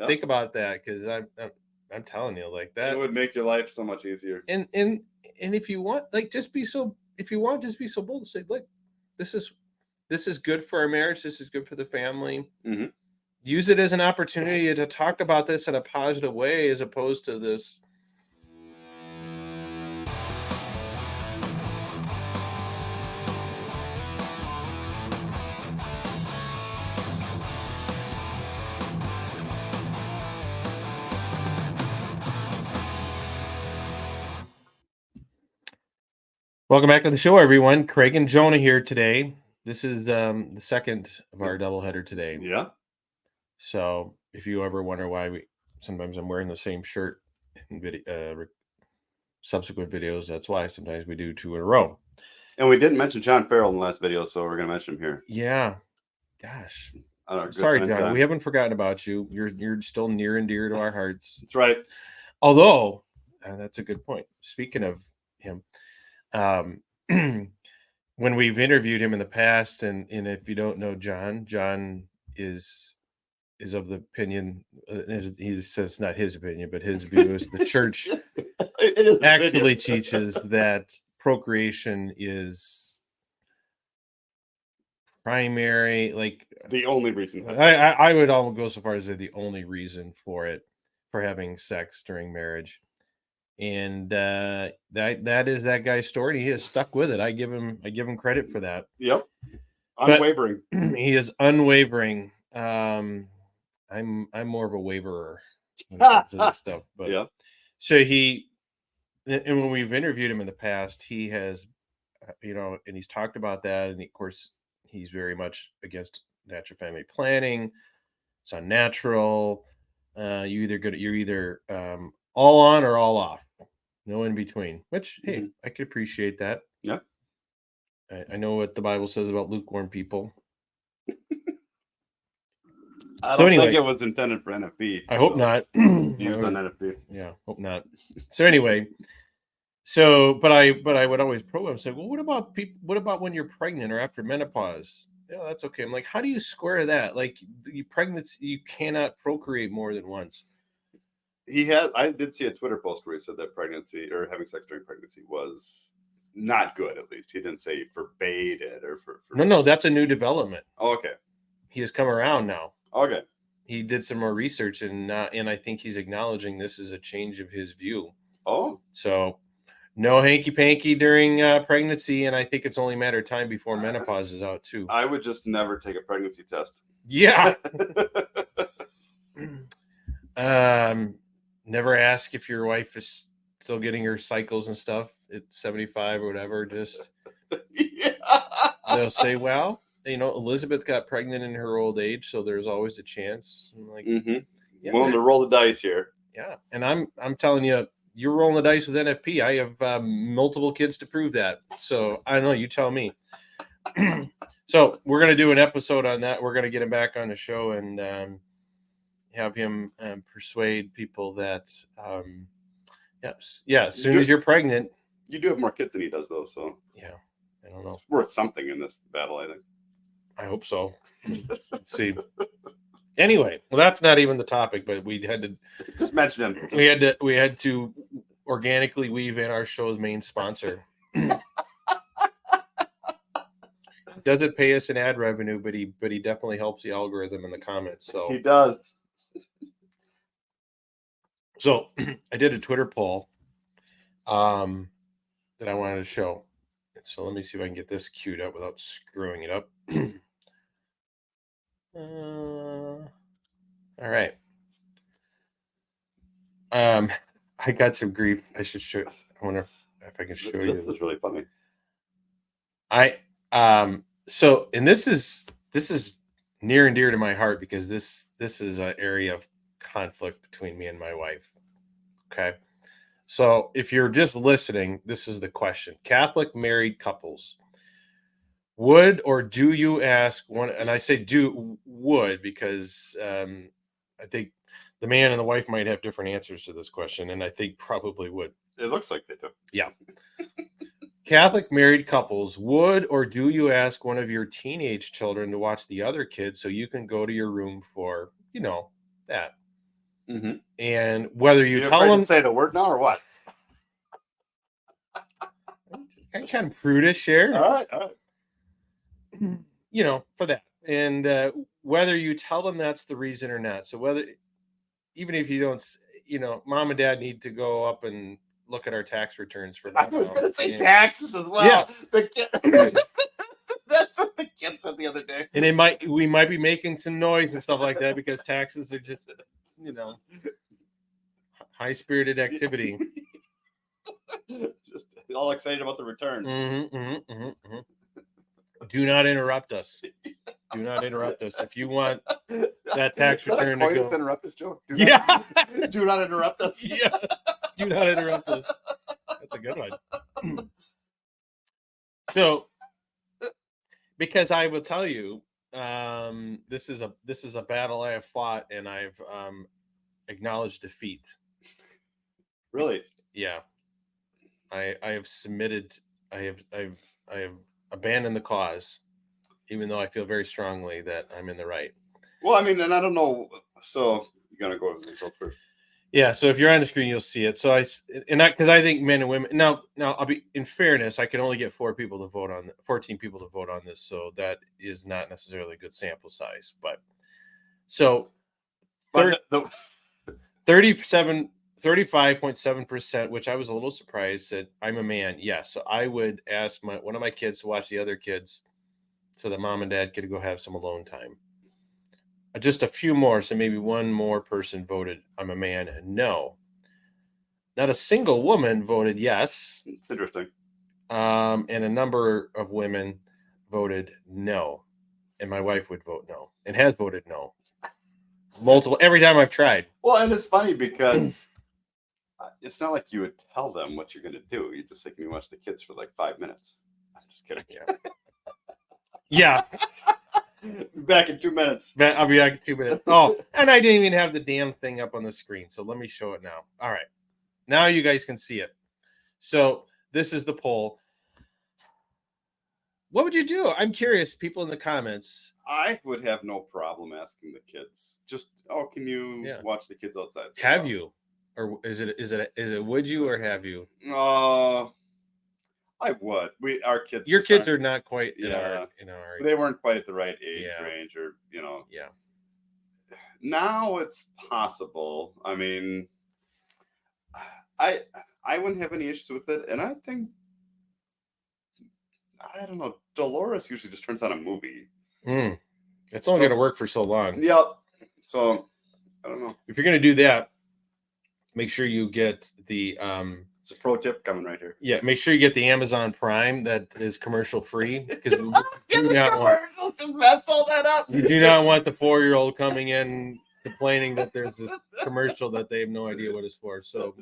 Think about that, because I'm telling you, like that. It would make your life so much easier. And if you want, like, just be so. If you want, just be so bold to say, look, this is good for our marriage. This is good for the family. Mm-hmm. Use it as an opportunity to talk about this in a positive way, as opposed to this. Welcome back to the show, everyone. Craig and Jonah here today. This is the second of our doubleheader today. Yeah. So if you ever wonder why sometimes I'm wearing the same shirt in subsequent videos, that's why. Sometimes we do 2 in a row. And we didn't mention John Farrell in the last video, so we're going to mention him here. Yeah. Gosh. Sorry, John. We haven't forgotten about you. You're still near and dear to our hearts. That's right. Although, that's a good point. Speaking of him, when we've interviewed him in the past, and if you don't know John is of the opinion, he says it's not his opinion, but his view is the church actually teaches that procreation is primary, like the only reason. I would almost go so far as to say the only reason for having sex during marriage. And that is that guy's story. He is stuck with it. I give him credit for that. Yep, unwavering. But he is unwavering. I'm more of a waverer when it comes to this stuff. But yeah. So and when we've interviewed him in the past, he has, and he's talked about that, and of course he's very much against natural family planning. It's unnatural. You're either all on or all off. No in between, which, hey, I could appreciate that. Yeah. I know what the Bible says about lukewarm people. I don't think it was intended for NFB. I hope not. Views on NFB. Yeah, hope not. So anyway, but I would always probe him and say, well, what about people? What about when you're pregnant or after menopause? Yeah, that's okay. I'm like, how do you square that? Like, pregnancy, you cannot procreate more than once. I did see a Twitter post where he said that pregnancy or having sex during pregnancy was not good. At least he didn't say he forbade it or for No, that's a new development. Oh, okay. He has come around now. Okay. He did some more research, and I think he's acknowledging this is a change of his view. Oh. So no hanky panky during pregnancy, and I think it's only a matter of time before menopause is out too. I would just never take a pregnancy test. Yeah. Never ask if your wife is still getting her cycles and stuff at 75 or whatever. Just they'll say, well, Elizabeth got pregnant in her old age, so there's always a chance. I'm like, willing to roll the dice here. Yeah, and I'm telling you, you're rolling the dice with NFP. I have multiple kids to prove that. So I don't know. You tell me. So we're gonna do an episode on that. We're gonna get him back on the show and have him persuade people that as soon as you're pregnant, you do have more kids than he does, though. So yeah, I don't know. It's worth something in this battle, I think. I hope so. Let's see. Anyway, well, that's not even the topic, but we had to just mention him. We had to organically weave in our show's main sponsor. Doesn't pay us an ad revenue, but he definitely helps the algorithm in the comments. So he does. So I did a Twitter poll that I wanted to show. So let me see if I can get this queued up without screwing it up. All right. I got some grief. I should show. I wonder if I can show you. This is really funny. So, and this is near and dear to my heart because this is an area of conflict between me and my wife. Okay. So if you're just listening, this is the question. Catholic married couples, would or do you ask one? And I say would because I think the man and the wife might have different answers to this question. And I think probably would. It looks like they do. Yeah. Catholic married couples, would or do you ask one of your teenage children to watch the other kids so you can go to your room for, that? Mm-hmm. And whether you tell them, say the word now or what? I'm kind of prudish here. All right. You know, for that. And whether you tell them that's the reason or not. So whether, even if you don't, you know, mom and dad need to go up and look at our tax returns for. I was going to say yeah. taxes as well. Yeah. That's what the kid said the other day. And we might be making some noise and stuff like that because taxes are just, you know, high-spirited activity. Just all excited about the return. Do not interrupt us. Do not interrupt us. If you want that tax return to go. Interrupt us, Joe. Do not interrupt us. Yeah. Do not interrupt us. That's a good one. So, because I will tell you, this is a battle I have fought, and I've acknowledged defeat. Really? Yeah. I have submitted. I have abandoned the cause, even though I feel very strongly that I'm in the right. Well, I mean, and I don't know. So you're gonna go over the result first. Yeah. So if you're on the screen, you'll see it. So because I think men and women. Now I'll be, in fairness, I can only get 14 people to vote on this. So that is not necessarily a good sample size, but so 35.7%, which I was a little surprised, said I'm a man. Yes. So I would ask one of my kids to watch the other kids so that mom and dad could go have some alone time. Just a few more. So maybe one more person voted I'm a man. No. Not a single woman voted yes. It's interesting. And a number of women voted no. And my wife would vote no and has voted no. Multiple, every time I've tried. Well, and it's funny because it's not like you would tell them what you're going to do. You just say, can you watch the kids for like 5 minutes? I'm just kidding. Yeah. Back in 2 minutes. I'll be back in 2 minutes. Oh, and I didn't even have the damn thing up on the screen. So let me show it now. All right. Now you guys can see it. So this is the poll. What would you do? I'm curious, people in the comments. I would have no problem asking the kids. Just, can you watch the kids outside? Have you? Or is it would you or have you? I would. Our kids. Your kids are not quite in our they weren't quite at the right age range, or Yeah. Now it's possible. I mean, I wouldn't have any issues with it, and I think, I don't know, Dolores usually just turns on a movie. It's only going to work for so long. Yep. So I don't know. If you're going to do that, make sure you get the it's a pro tip coming right here. Yeah, make sure you get the Amazon Prime that is commercial free, because you do not want just mess all that up. You do not want the 4-year-old coming in complaining that there's this commercial that they have no idea what it's for. So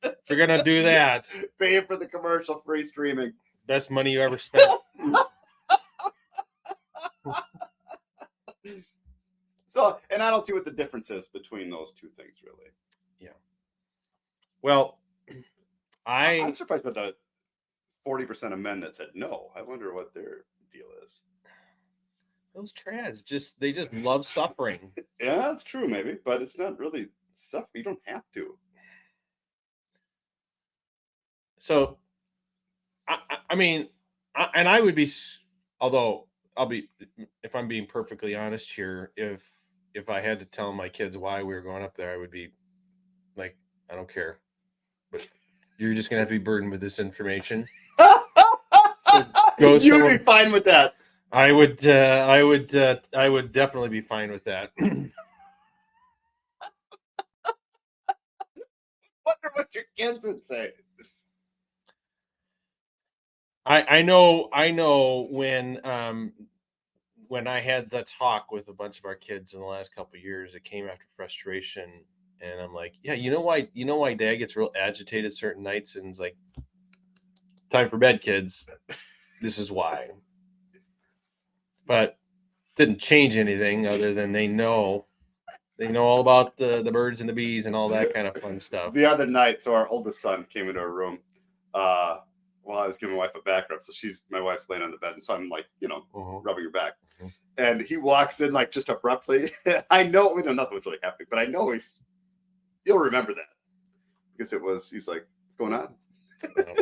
if you're gonna do that, pay for the commercial free streaming. Best money you ever spent. So, and I don't see what the difference is between those two things, really. Yeah. Well, I'm surprised by the 40% of men that said no. I wonder what their deal is. Those trads they just love suffering. Yeah, that's true, maybe, but it's not really stuff. You don't have to. So, I mean, I would be, although if I'm being perfectly honest here, if I had to tell my kids why we were going up there, I would be like, I don't care, but you're just gonna have to be burdened with this information. So you'd be fine with that. I would definitely be fine with that. Wonder what your kids would say. I know when I had the talk with a bunch of our kids in the last couple of years, it came after frustration, and I'm like, yeah, you know why dad gets real agitated certain nights, and it's like, time for bed, kids. This is why. But didn't change anything other than they know all about the birds and the bees and all that kind of fun stuff. The other night, so our oldest son came into our room while I was giving my wife a back rub. So my wife's laying on the bed, and so I'm like, rubbing her back. And he walks in like just abruptly. I know, nothing was really happening, but I know he's You'll remember that because he's like, what's going on? No.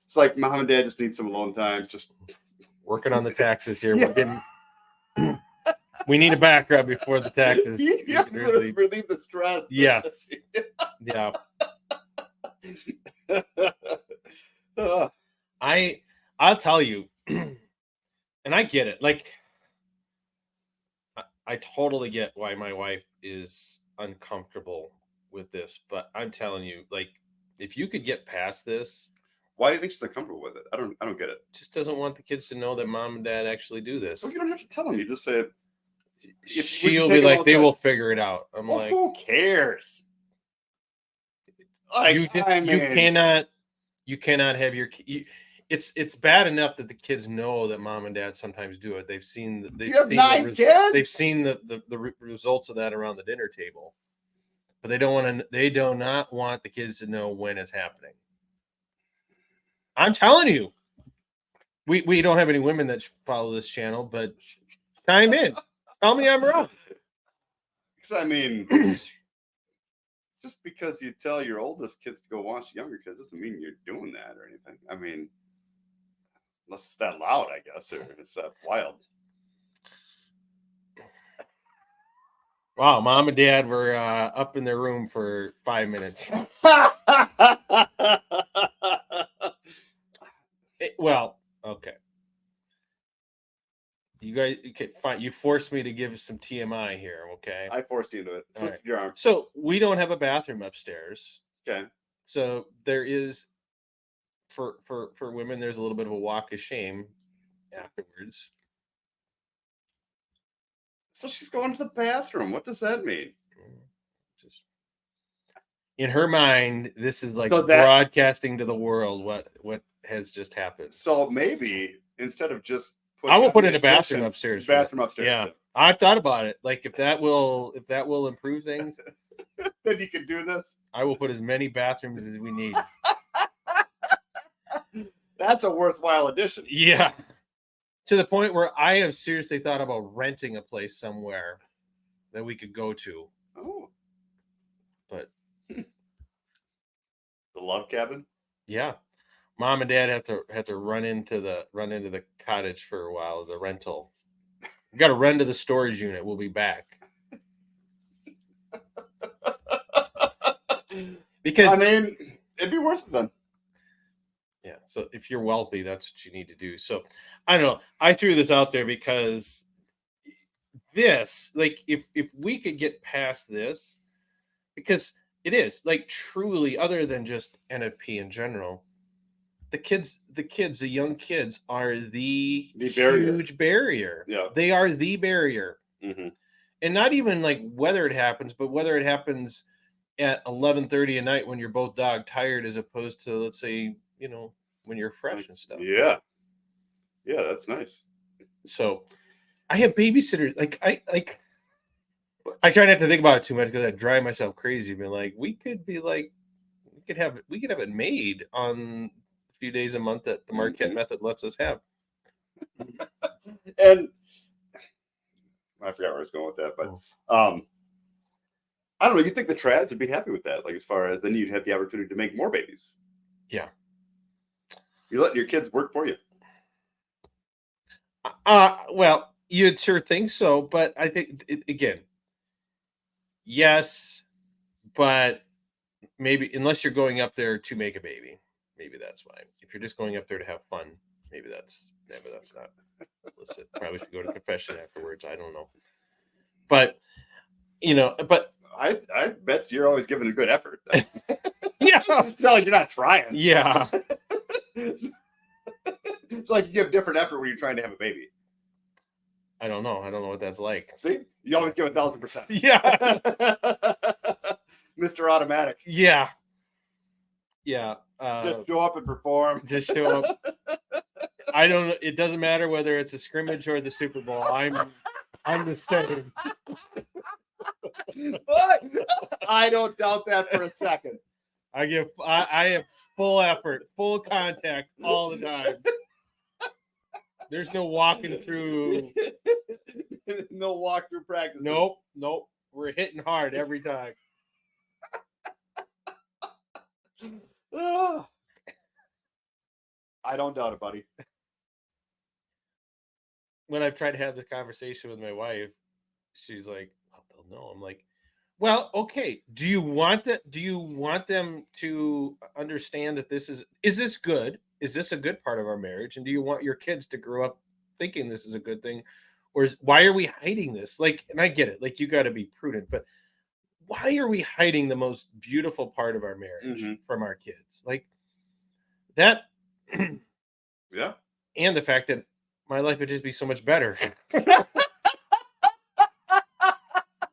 It's like mom and dad just need some alone time. Just Working on the taxes here. Yeah. We're getting. We need a back rub before the taxes. Yeah, really relieve the stress. Yeah. Yeah. I'll tell you, and I get it. Like, I totally get why my wife is uncomfortable with this, but I'm telling you, like, if you could get past this, Why do you think she's uncomfortable with it? I don't get it. just doesn't want the kids to know that mom and dad actually do this. Well, you don't have to tell them. You just say it. She'll be like, they will figure it out. I'm Well, like, who cares? Like, you cannot have your. It's bad enough that the kids know that mom and dad sometimes do it. They've seen they've seen the results of that around the dinner table, but they do not want the kids to know when it's happening. I'm telling you, we don't have any women that follow this channel, but chime in. Tell me I'm wrong. Because I mean, just because you tell your oldest kids to go watch younger kids doesn't mean you're doing that or anything. I mean, unless it's that loud, I guess, or it's that wild. Wow, mom and dad were up in their room for 5 minutes. Well, okay. You guys, okay, fine. You forced me to give some TMI here, okay? I forced you into it. All right. Your arm. So we don't have a bathroom upstairs. Okay. So there is, for women, there's a little bit of a walk of shame afterwards. So she's going to the bathroom. What does that mean? Just in her mind, this is like So broadcasting to the world what has just happened. So maybe instead of just I will put in a bathroom upstairs. Bathroom upstairs. Yeah. I thought about it. Like if that will improve things, then you can do this. I will put as many bathrooms as we need. That's a worthwhile addition. Yeah. To the point where I have seriously thought about renting a place somewhere that we could go to. Oh. But the love cabin? Yeah. Mom and dad have to run into the cottage for a while, the rental. We got to run to the storage unit. We'll be back. Because I mean, it'd be worth it then. Yeah. So if you're wealthy, that's what you need to do. So I don't know. I threw this out there because this, like, if we could get past this, because it is like truly, other than just NFP in general, the young kids are the huge barrier. Yeah. They are the barrier. Mm-hmm. And not even like whether it happens, but whether it happens at 11:30 at night when you're both dog tired, as opposed to, let's say, when you're fresh and stuff. Yeah. Yeah, that's nice. So I have babysitters. I try not to think about it too much because I drive myself crazy. But like, we could have it made on a few days a month that the Marquette method lets us have. And I forgot where I was going with that, but I don't know. You'd think the trads would be happy with that. Like, as far as then you'd have the opportunity to make more babies. Yeah. You're letting your kids work for you. Well, you'd sure think so, but I think again, yes, but maybe unless you're going up there to make a baby, maybe that's why. If you're just going up there to have fun, maybe that's not illicit. Probably should go to confession afterwards. I don't know, but I bet you're always giving a good effort. Yeah, it's not like you're not trying. Yeah. It's like you give different effort when you're trying to have a baby. I don't know what that's like. See, you always give 1,000%. Yeah. Mr. Automatic. Yeah. Just show up and perform. Just show up. I don't know. It doesn't matter whether it's a scrimmage or the Super Bowl. I'm the same. What? I don't doubt that for a second. I have full effort, full contact all the time. There's no walking through. No walk through practice. Nope. We're hitting hard every time. Ah, I don't doubt it, buddy. When I've tried to have this conversation with my wife, she's like, "Oh, they'll know." I'm like, "Well, okay. Do you want that? Do you want them to understand that is this good? Is this a good part of our marriage? And do you want your kids to grow up thinking this is a good thing, or why are we hiding this? Like, and I get it. Like, you got to be prudent, but why are we hiding the most beautiful part of our marriage Mm-hmm. from our kids? Like that, Yeah. and the fact that my life would just be so much better."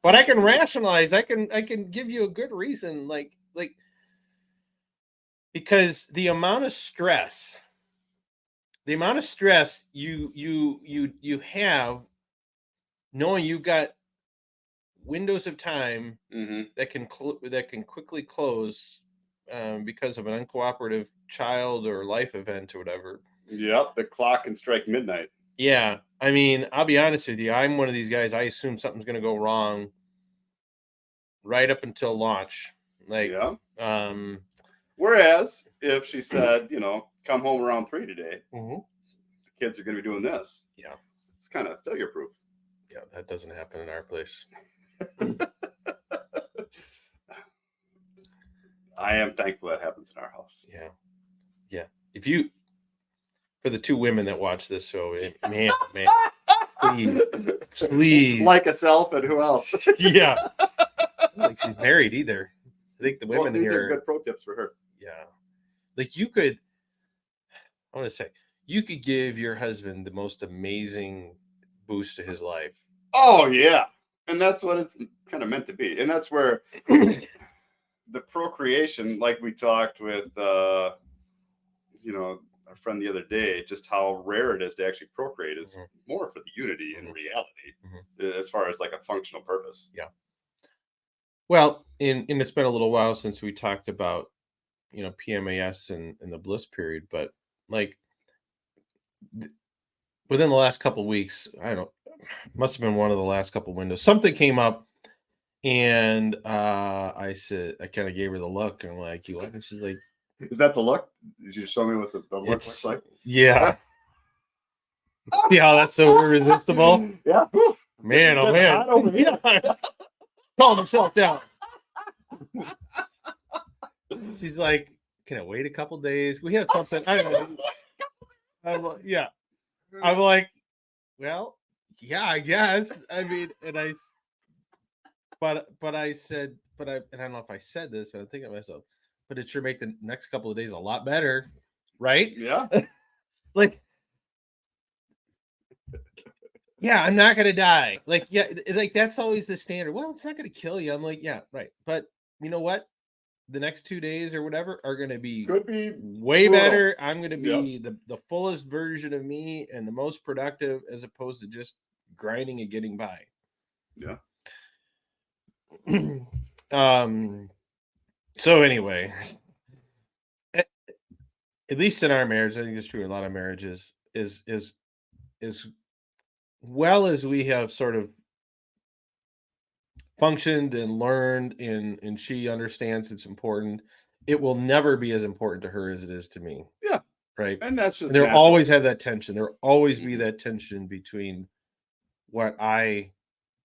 But I can rationalize. I can give you a good reason, like because the amount of stress you have knowing you've got windows of time Mm-hmm. that can quickly close because of an uncooperative child or life event or whatever. Yep. The clock can strike midnight. Yeah, I mean, I'll be honest with you. I'm one of these guys. I assume something's going to go wrong right up until launch. Like, Yeah. um, Whereas if she said, come home around 3 today, mhm. the kids are going to be doing this. Yeah, It's kind of failure proof. yeah, that doesn't happen in our place. I am thankful that happens in our house. Yeah, yeah. If you For the two women that watch this show, man, man, please, please, Like itself and who else? yeah. I don't think she's married either. I think the Well, women these are here, good pro tips for her. yeah. Like you could, I want to say, you could give your husband the most amazing boost to his life. Oh yeah, and that's what it's kind of meant to be, and that's where the procreation, like we talked with, our friend the other day, just how rare it is to actually procreate is Mhm, more for the unity in mhm, reality, mhm. as far as like a functional purpose. Yeah. Well, and it's been a little while since we talked about PMAS and the bliss period, but like th- within the last couple weeks, I don't know, must have been one of the last couple windows. Something came up, and I kind of gave her the look, and I'm like, "You like?" And she's like, Is that the look? Did you show me what the look looks "It's like? yeah." See how that's so irresistible, Yeah. Oof, man. Oh getting man, hot over here. yeah. Calm himself down. She's like, "Can I wait a couple days? We have something." I don't know. Yeah. I'm like, "Well, yeah, I guess." I mean, but I said, and I don't know if I said this, but I'm thinking to myself, but it sure make the next couple of days a lot better, right? Yeah. Like, yeah, I'm not gonna die. Like, yeah, like that's always the standard. Well, it's not gonna kill you. I'm like, yeah, right. But you know what? The next 2 days or whatever are gonna be Could be way brutal. better. I'm gonna Yep. be the fullest version of me and the most productive as opposed to just grinding and getting by. Yeah. um so anyway, at, at least in our marriage, I think it's true in a lot of marriages, is well as we have sort of functioned and learned and she understands it's important, it will never be as important to her as it is to me, Yeah. right? And that's And just there natural. always have that tension. There always be Mhm. that tension between what I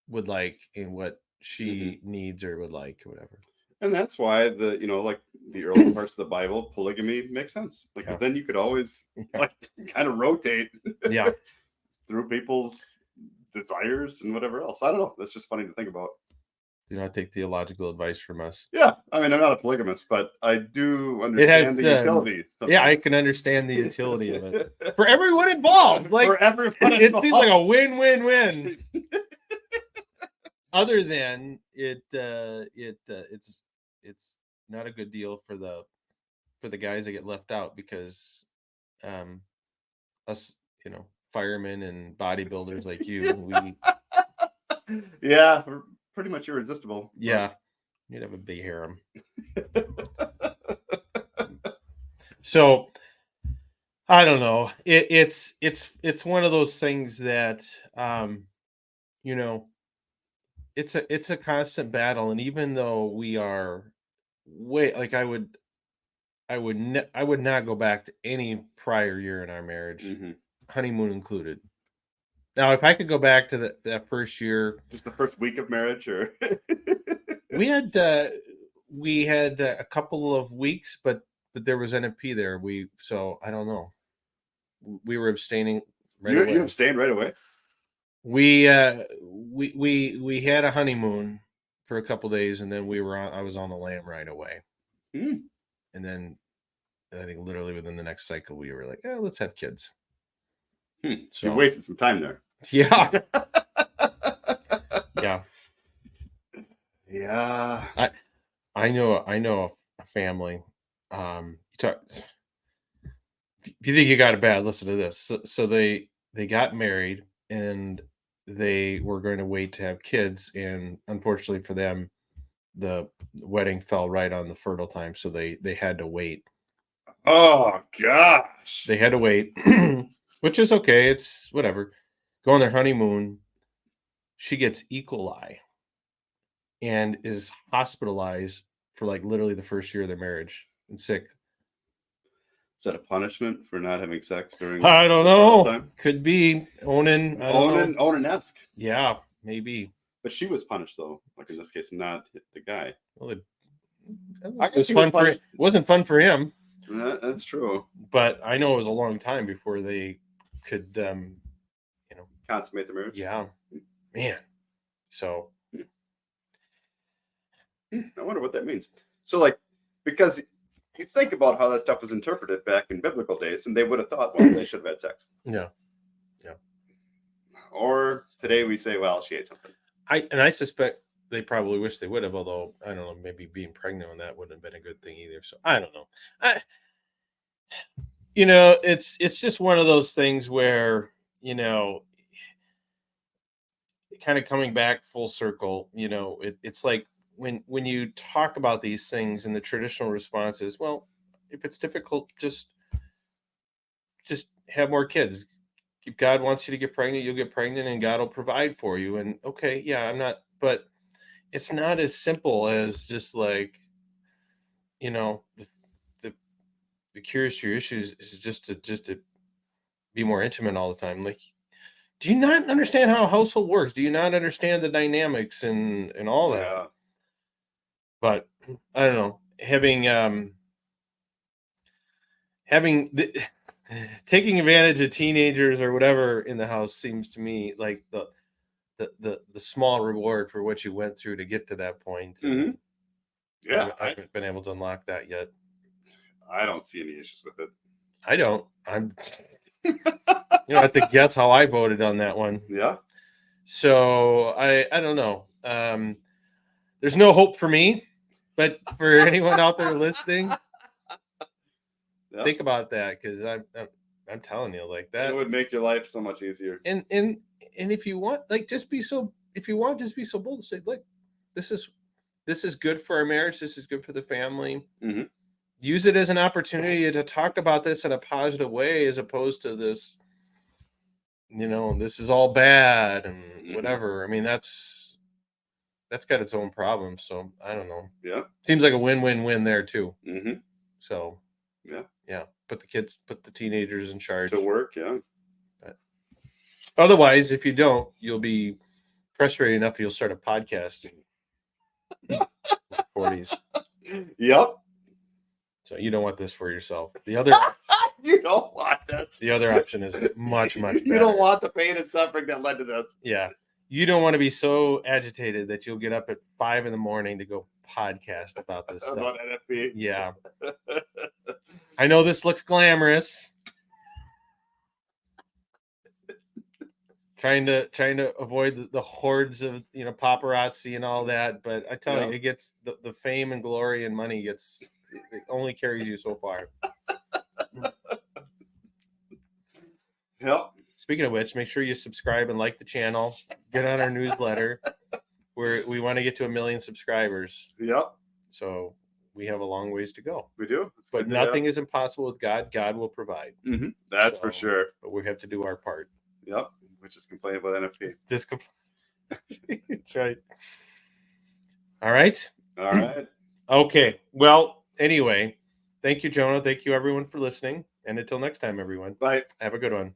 would like and what Mhm. she needs or would like or whatever. And that's why like the early parts of the Bible, polygamy makes sense. Like, because Yeah. then you could always Yeah. like kind of rotate Yeah. through people's desires and whatever else. I don't know. That's just funny to think about. Do not take theological advice from us. Yeah, I mean, I'm not a polygamist, but I do It has understand the utility. yeah, I Sometimes. can understand the utility of it for everyone involved. Like For everyone it seems like involved. a win-win-win. Other than it's not a good deal for the guys that get left out because um us, firemen and bodybuilders like you, we Yeah, we're pretty much irresistible. But yeah, you'd have a big harem. So I don't know. It's one of those things that you know it's a constant battle, and even though we are way like I would not go back to any prior year in our marriage, Mm-hmm. honeymoon included. Now, if I could go back to that first year, Just the first week of marriage, or we had a couple of weeks, but there was NFP there. So I don't know. We were abstaining right you away. abstained right away. We had a honeymoon for a couple days, and then I was on the lam right away. Hmm. And then I think literally within the next cycle, we were like, let's have kids. So you wasted some time there. Yeah. Yeah. Yeah. I know a family. If you think you got it bad, listen to this. So they got married, and they were going to wait to have kids, and unfortunately for them, the wedding fell right on the fertile time, so they had to wait. Oh gosh. They had to wait, which is okay. It's whatever. Go on their honeymoon. She gets E. coli and is hospitalized for like literally the first year of their marriage and sick. Is that a punishment for not having sex during? I don't the fertile know. time? Could be Onan. I don't know. Onan-esque. Yeah, maybe. But she was punished though, like in this case, not the guy. Well, I it guess was he fun was it wasn't fun for him, That's true. but I know it was a long time before they could, Consummate the marriage. yeah, man. So I wonder what that means. So, like, because you think about how that stuff was interpreted back in biblical days, and they would have thought, well, they should have had sex. yeah. Or today we say, well, she ate something. I suspect they probably wish they would have, although I don't know, maybe being pregnant on that wouldn't have been a good thing either. So I don't know. It's just one of those things where, kind of coming back full circle, it's like when you talk about these things, and the traditional response is, well, if it's difficult, just have more kids. If God wants you to get pregnant, you'll get pregnant, and God will provide for you. And okay, yeah, but it's not as simple as just like, the cures to your issues is just to be more intimate all the time. Like, do you not understand how a household works? Do you not understand the dynamics and all that? Yeah. But I don't know. Taking advantage of teenagers or whatever in the house seems to me like the small reward for what you went through to get to that point. Mm-hmm. Yeah. I haven't been able to unlock that yet. I don't see any issues with it. I don't. You don't have to guess how I voted on that one. Yeah. So I don't know. There's no hope for me, but for anyone out there listening, think about that, because I'm telling you, like that, it would make your life so much easier. And if you want, like, just be so bold to say, look, this is good for our marriage. This is good for the family. Mm-hmm. Use it as an opportunity to talk about this in a positive way, as opposed to this, this is all bad and whatever. I mean, that's got its own problems. So I don't know. Yeah. Seems like a win-win-win there too. Mm-hmm. So yeah. Put the teenagers in charge to work. Yeah. But otherwise, if you don't, you'll be frustrated enough you'll start a podcast in the 40s. Yep. So you don't want this for yourself. The other you don't want this. The other option is much better. You don't want the pain and suffering that led to this. Yeah. You don't want to be so agitated that you'll get up at 5 a.m. to go podcast about this stuff. About NFP. Yeah. I know this looks glamorous. Trying to avoid the hordes of paparazzi and all that, but I tell you, it gets the fame and glory and money it only carries you so far. Yep. Speaking of which, make sure you subscribe and like the channel. Get on our newsletter. We want to get to 1 million subscribers. Yep. So we have a long ways to go. We do. But nothing is impossible with God. God will provide. Mm-hmm. That's for sure. But we have to do our part. Yep. Which is complain about NFP. That's right. All right. All right. Okay. Well, anyway, Thank you, Jonah. Thank you, everyone, for listening. And until next time, everyone, Bye. have a good one.